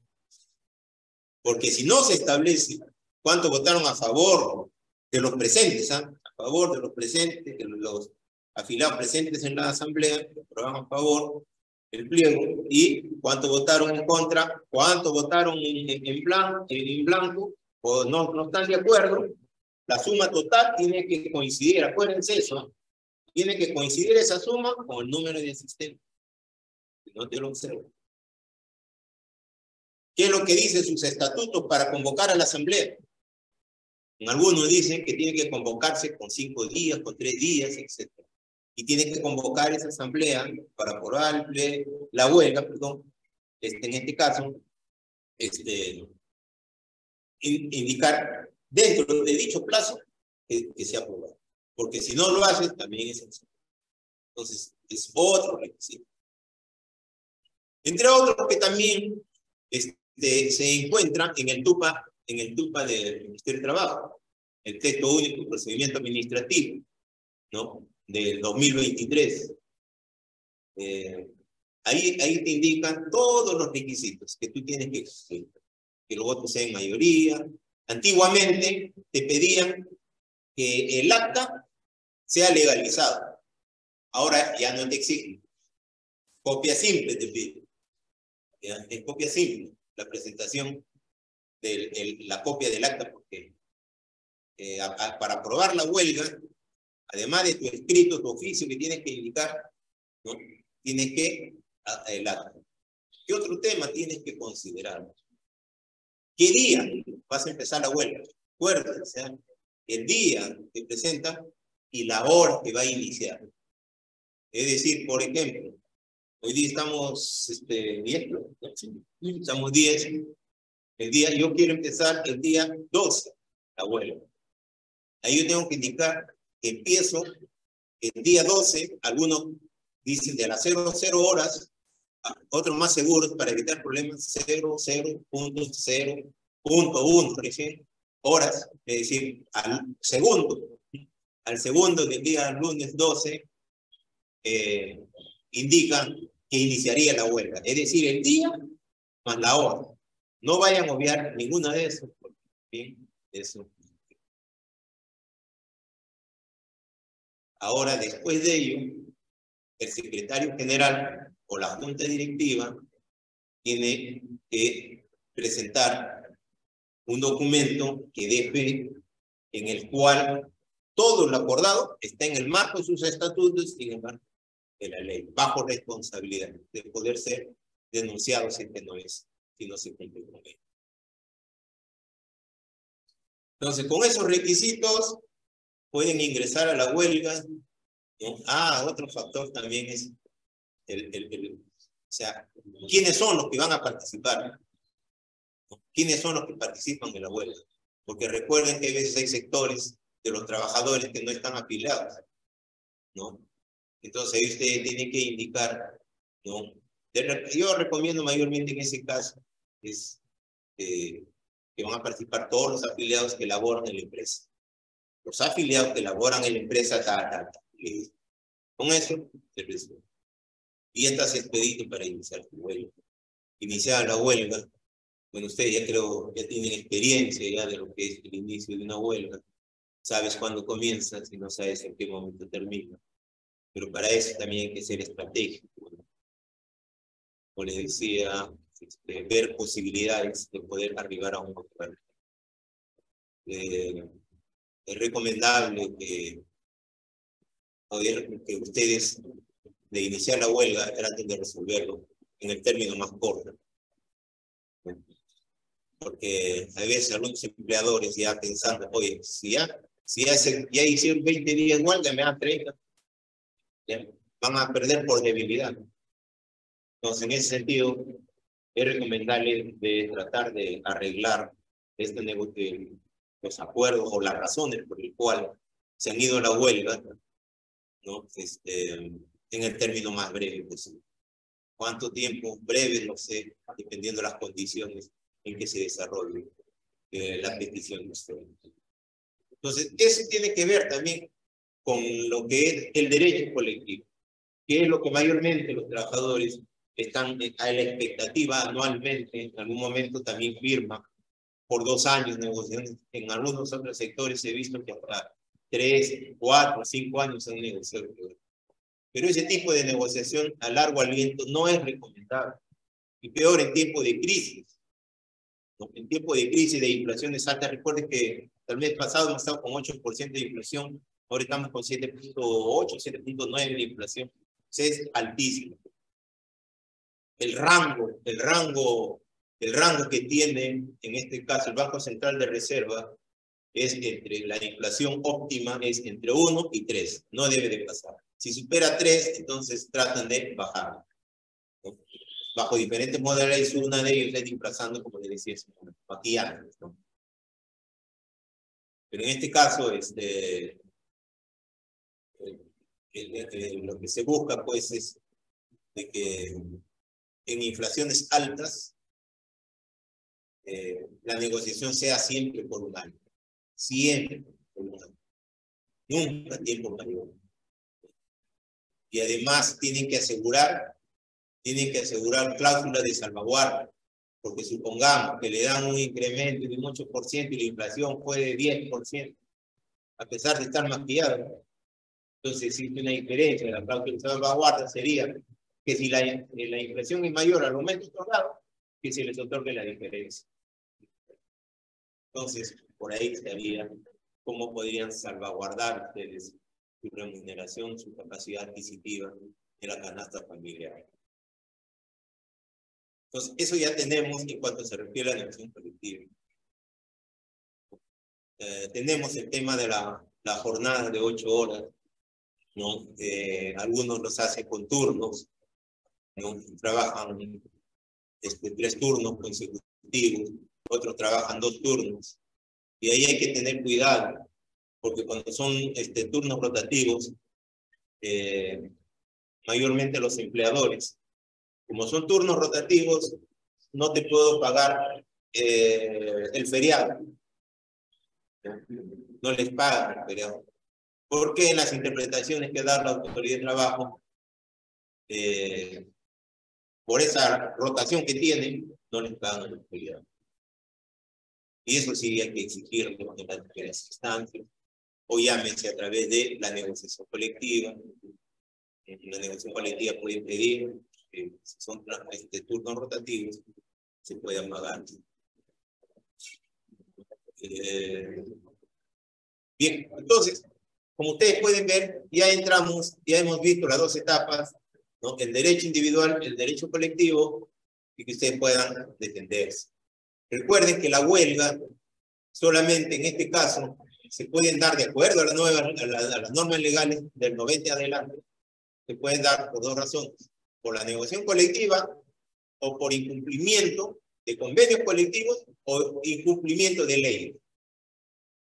Porque si no se establece cuántos votaron a favor de los presentes, a favor de los presentes, de los afiliados presentes en la asamblea, que aprueban a favor el pliego, y cuántos votaron en contra, cuántos votaron en blanco, o no están de acuerdo, la suma total tiene que coincidir, acuérdense eso, tiene que coincidir esa suma con el número de asistentes. Si no te lo observo. ¿Qué es lo que dicen sus estatutos para convocar a la asamblea? Algunos dicen que tiene que convocarse con 5 días, con 3 días, etc. Y tiene que convocar esa asamblea para aprobar la huelga, perdón, en este caso, indicar dentro de dicho plazo que se aprueba. Porque si no lo hace, también es eso. Entonces, es otro requisito. Entre otros que también se encuentran en el TUPA del Ministerio de Trabajo, el texto único de procedimiento administrativo, ¿no? Del 2023. Ahí te indican todos los requisitos que tú tienes que cumplir. Que los votos sean mayoría. Antiguamente te pedían que el acta sea legalizado. Ahora ya no te exigen. Copia simple te piden. Es copia simple la presentación de la copia del acta, porque para aprobar la huelga, además de tu escrito, tu oficio que tienes que indicar, ¿no? Tienes que el acta. ¿Qué otro tema tienes que considerar? ¿Qué día vas a empezar la huelga? Acuérdense, el día que presenta y la hora que va a iniciar. Es decir, por ejemplo, hoy día estamos 10, ¿no? Estamos 10. El día, yo quiero empezar el día 12, la huelga. Ahí yo tengo que indicar que empiezo el día 12, algunos dicen de las 00 horas, otros más seguros para evitar problemas 00.0 .1 recién, horas, es decir, al segundo del día lunes 12, indican que iniciaría la huelga, es decir, el día más la hora. No vayan a obviar ninguna de esos. Bien, eso. Ahora, después de ello, el secretario general o la junta directiva tiene que presentar un documento que dé fe en el cual todo lo acordado está en el marco de sus estatutos y en el marco de la ley, bajo responsabilidad de poder ser denunciado si no es, si no se cumple con él. Entonces, con esos requisitos pueden ingresar a la huelga, ¿no? Otro factor también es o sea, ¿quiénes son los que van a participar? ¿No? ¿Quiénes son los que participan en la huelga? Porque recuerden que a veces hay sectores de los trabajadores que no están afiliados, ¿no? Entonces ahí ustedes tienen que indicar, ¿no? Yo recomiendo mayormente en ese caso es que van a participar todos los afiliados que laboran en la empresa. Los afiliados que laboran en la empresa, con eso se resuelve. Y ya estás expedito para iniciar tu huelga. Iniciar la huelga, bueno, ustedes ya creo, ya tienen experiencia ya de lo que es el inicio de una huelga. Sabes cuándo comienza, si no sabes en qué momento termina. Pero para eso también hay que ser estratégico. Como les decía, ver posibilidades de poder arribar a un acuerdo. Es recomendable que ustedes de iniciar la huelga traten de resolverlo en el término más corto. Porque a veces algunos empleadores ya pensando, oye, si ya hicieron 20 días de huelga, me dan 30, ¿ya? Van a perder por debilidad. Entonces, en ese sentido, es recomendable de tratar de arreglar los acuerdos o las razones por las cuales se han ido a la huelga, ¿no? En el término más breve posible. ¿Cuánto tiempo? Breve, no sé, dependiendo de las condiciones en que se desarrolle la petición de ustedes. Entonces, eso tiene que ver también con lo que es el derecho colectivo, que es lo que mayormente los trabajadores están a la expectativa anualmente, en algún momento también firman por 2 años negociaciones. En algunos otros sectores he visto que hasta 3, 4, 5 años se han negociado. Pero ese tipo de negociación a largo aliento no es recomendable. Y peor en tiempo de crisis. ¿No? En tiempo de crisis, de inflaciones altas, recuerden que el mes pasado hemos estado con 8% de inflación, ahora estamos con 7.8, 7.9 de inflación. O sea, es altísimo. El rango que tiene, en este caso, el Banco Central de Reserva, es entre la inflación óptima, es entre 1 y 3, no debe de pasar. Si supera 3, entonces tratan de bajar, ¿no? Bajo diferentes modelos, una de ellos es desplazando, como les decía, maquillando, ¿no? Pero en este caso, lo que se busca, pues, es de que en inflaciones altas, la negociación sea siempre por un año. Siempre por un año. Nunca tiempo mayor. Y además tienen que asegurar cláusulas de salvaguardia, porque supongamos que le dan un incremento de un 8% y la inflación fue de 10%, a pesar de estar maquillado. Entonces existe una diferencia. La cláusula de salvaguardia sería que si la inflación es mayor al aumento otorgado, que se les otorgue la diferencia. Entonces, por ahí estaría cómo podrían salvaguardar ustedes su remuneración, su capacidad adquisitiva de la canasta familiar. Entonces, eso ya tenemos en cuanto se refiere a la negociación colectiva. Tenemos el tema de la jornada de 8 horas, ¿no? Algunos los hacen con turnos, ¿no? Trabajan 3 turnos consecutivos, otros trabajan 2 turnos. Y ahí hay que tener cuidado, porque cuando son turnos rotativos, mayormente los empleadores, como son turnos rotativos, no te puedo pagar el feriado. No les pagan el feriado. Porque en las interpretaciones que da la autoridad de trabajo, por esa rotación que tienen, no les pagan el feriado. Y eso sí hay que exigirlo en las diferentes instancias, o llámese a través de la negociación colectiva. La negociación colectiva puede pedir que si son turnos rotativos, se puedan pagar. Bien, entonces, como ustedes pueden ver, ya hemos visto las dos etapas, ¿no? El derecho individual, el derecho colectivo, y que ustedes puedan defenderse. Recuerden que la huelga, solamente en este caso, se pueden dar de acuerdo a las normas legales del 90 adelante, se pueden dar por dos razones: por la negociación colectiva o por incumplimiento de convenios colectivos o incumplimiento de leyes.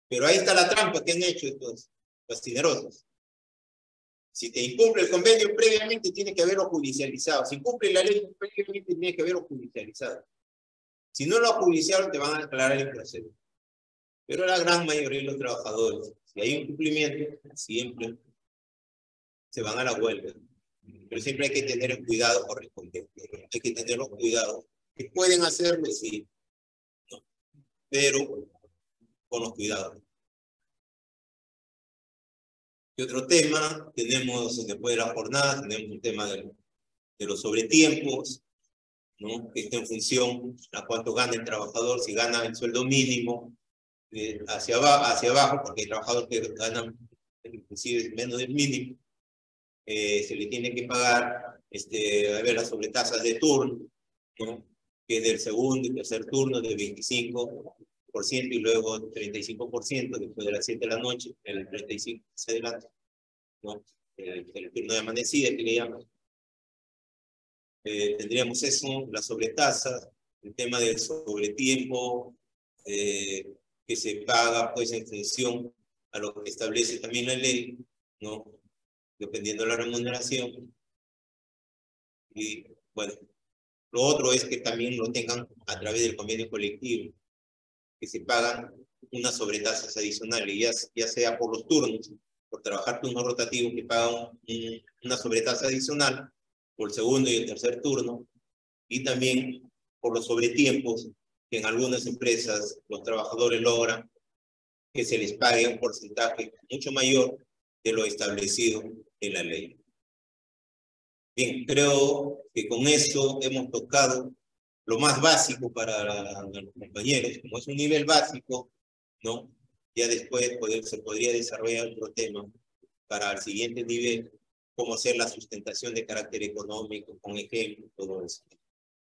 Pero ahí está la trampa que han hecho estos fascinerosos. Si te incumple el convenio previamente, tiene que haberlo judicializado. Si incumple la ley previamente, tiene que haberlo judicializado. Si no lo judiciaron, te van a declarar improcedente. Pero la gran mayoría de los trabajadores, si hay incumplimiento, siempre se van a la huelga. Pero siempre hay que tener el cuidado correspondiente. Hay que tener los cuidados. Que pueden hacerlo, sí, no, pero con los cuidados. ¿Qué otro tema? Tenemos, después de la jornada, tenemos un tema de los sobretiempos, ¿no? Que está en función a cuánto gana el trabajador. Si gana el sueldo mínimo, hacia abajo, porque hay trabajadores que ganan inclusive menos del mínimo, se le tiene que pagar las sobretasas de turno, ¿no? Que es del segundo y tercer turno de 25% y luego 35% después de las 7 de la noche, el 35% hacia adelante, ¿no? El turno de amanecida que le llaman. Tendríamos eso, las sobretasas, el tema del sobretiempo, que se paga pues en función a lo que establece también la ley, ¿no? Dependiendo de la remuneración. Y bueno, lo otro es que también lo tengan a través del convenio colectivo, que se pagan unas sobretasas adicionales, ya sea por los turnos, por trabajar turnos rotativos, que pagan una sobretasa adicional por el segundo y el tercer turno, y también por los sobretiempos que en algunas empresas los trabajadores logran que se les pague un porcentaje mucho mayor de lo establecido en la ley. Bien, creo que con eso hemos tocado lo más básico para los compañeros. Como es un nivel básico, ¿no? Ya después se podría desarrollar otro tema para el siguiente nivel, cómo hacer la sustentación de carácter económico, con ejemplos, todo eso.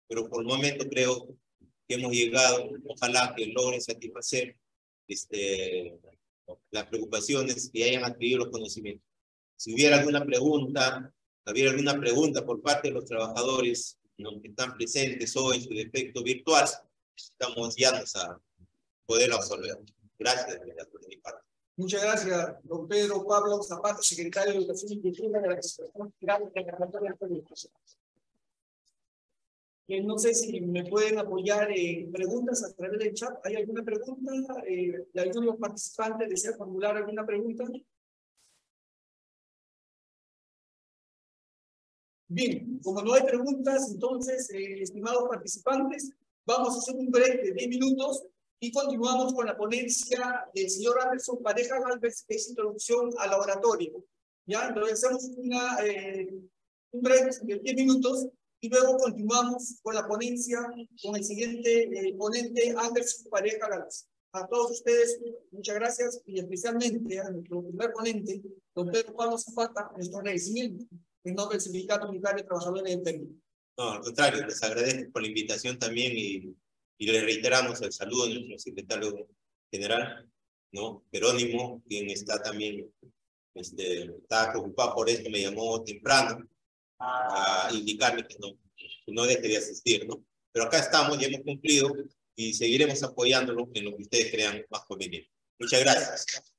Pero por el momento creo que hemos llegado, ojalá que logren satisfacer las preocupaciones y hayan adquirido los conocimientos. Si hubiera alguna pregunta por parte de los trabajadores, ¿no?, que están presentes o en su defecto virtual, estamos guiados a poder resolver. Gracias por mi parte. Muchas gracias, don Pedro Pablo Zapata, secretario de Educación y Cultura de la Administración General de la Administración. No sé si me pueden apoyar en preguntas a través del chat. ¿Hay alguna pregunta? ¿Alguno de los participantes desea formular alguna pregunta? Bien, como no hay preguntas, entonces, estimados participantes, vamos a hacer un break de 10 minutos y continuamos con la ponencia del señor Anderson Pareja Gálvez, que es introducción al laboratorio. ¿Ya? Entonces hacemos un break de 10 minutos y luego continuamos con la ponencia con el siguiente ponente, Anderson Pareja Gálvez. A todos ustedes, muchas gracias, y especialmente a nuestro primer ponente, don Pedro Pablo Zapata, nuestro agradecimiento en nombre del Sindicato Unitario de Trabajadores del Perú. No, al contrario, les agradezco por la invitación también y le reiteramos el saludo de nuestro secretario general, ¿no?, Jerónimo, quien está también, está preocupado por esto, me llamó temprano a indicarme que no deje de asistir, ¿no? Pero acá estamos, ya hemos cumplido y seguiremos apoyándolo en lo que ustedes crean más conveniente. Muchas gracias.